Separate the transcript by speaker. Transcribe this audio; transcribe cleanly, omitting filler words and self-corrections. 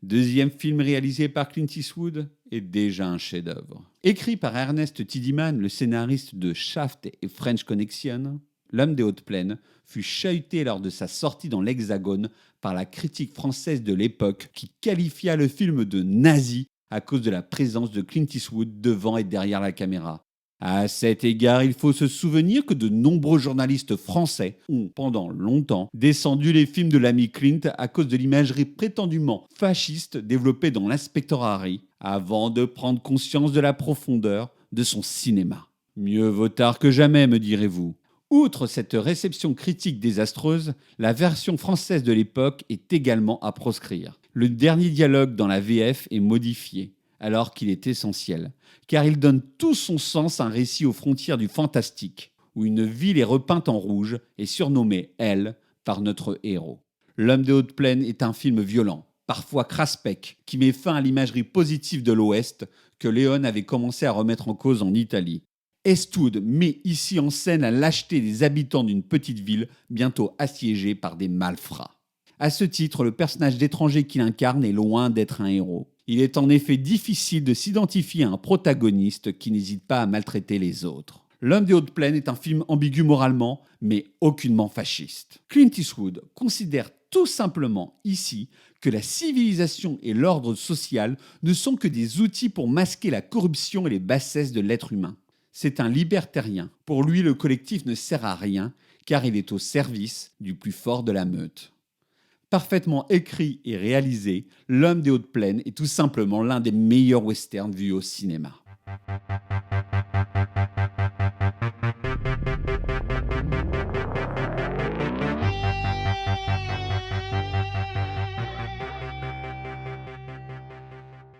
Speaker 1: deuxième film réalisé par Clint Eastwood, est déjà un chef-d'œuvre. Écrit par Ernest Tidyman, le scénariste de Shaft et French Connection, L'Homme des Hautes Plaines fut chahuté lors de sa sortie dans l'Hexagone par la critique française de l'époque qui qualifia le film de nazi à cause de la présence de Clint Eastwood devant et derrière la caméra. À cet égard, il faut se souvenir que de nombreux journalistes français ont, pendant longtemps, descendu les films de l'ami Clint à cause de l'imagerie prétendument fasciste développée dans l'Inspecteur Harry, avant de prendre conscience de la profondeur de son cinéma. Mieux vaut tard que jamais, me direz-vous. Outre cette réception critique désastreuse, la version française de l'époque est également à proscrire. Le dernier dialogue dans la VF est modifié, alors qu'il est essentiel, car il donne tout son sens à un récit aux frontières du fantastique, où une ville est repeinte en rouge et surnommée Elle par notre héros. L'Homme des Hautes Plaines est un film violent, parfois craspec, qui met fin à l'imagerie positive de l'Ouest que Léon avait commencé à remettre en cause en Italie. Eastwood met ici en scène la lâcheté des habitants d'une petite ville bientôt assiégée par des malfrats. À ce titre, le personnage d'étranger qu'il incarne est loin d'être un héros. Il est en effet difficile de s'identifier à un protagoniste qui n'hésite pas à maltraiter les autres. L'Homme des Hautes Plaines est un film ambigu moralement, mais aucunement fasciste. Clint Eastwood considère tout simplement ici que la civilisation et l'ordre social ne sont que des outils pour masquer la corruption et les bassesses de l'être humain. C'est un libertarien. Pour lui, le collectif ne sert à rien, car il est au service du plus fort de la meute. Parfaitement écrit et réalisé, L'Homme des Hautes Plaines est tout simplement l'un des meilleurs westerns vus au cinéma.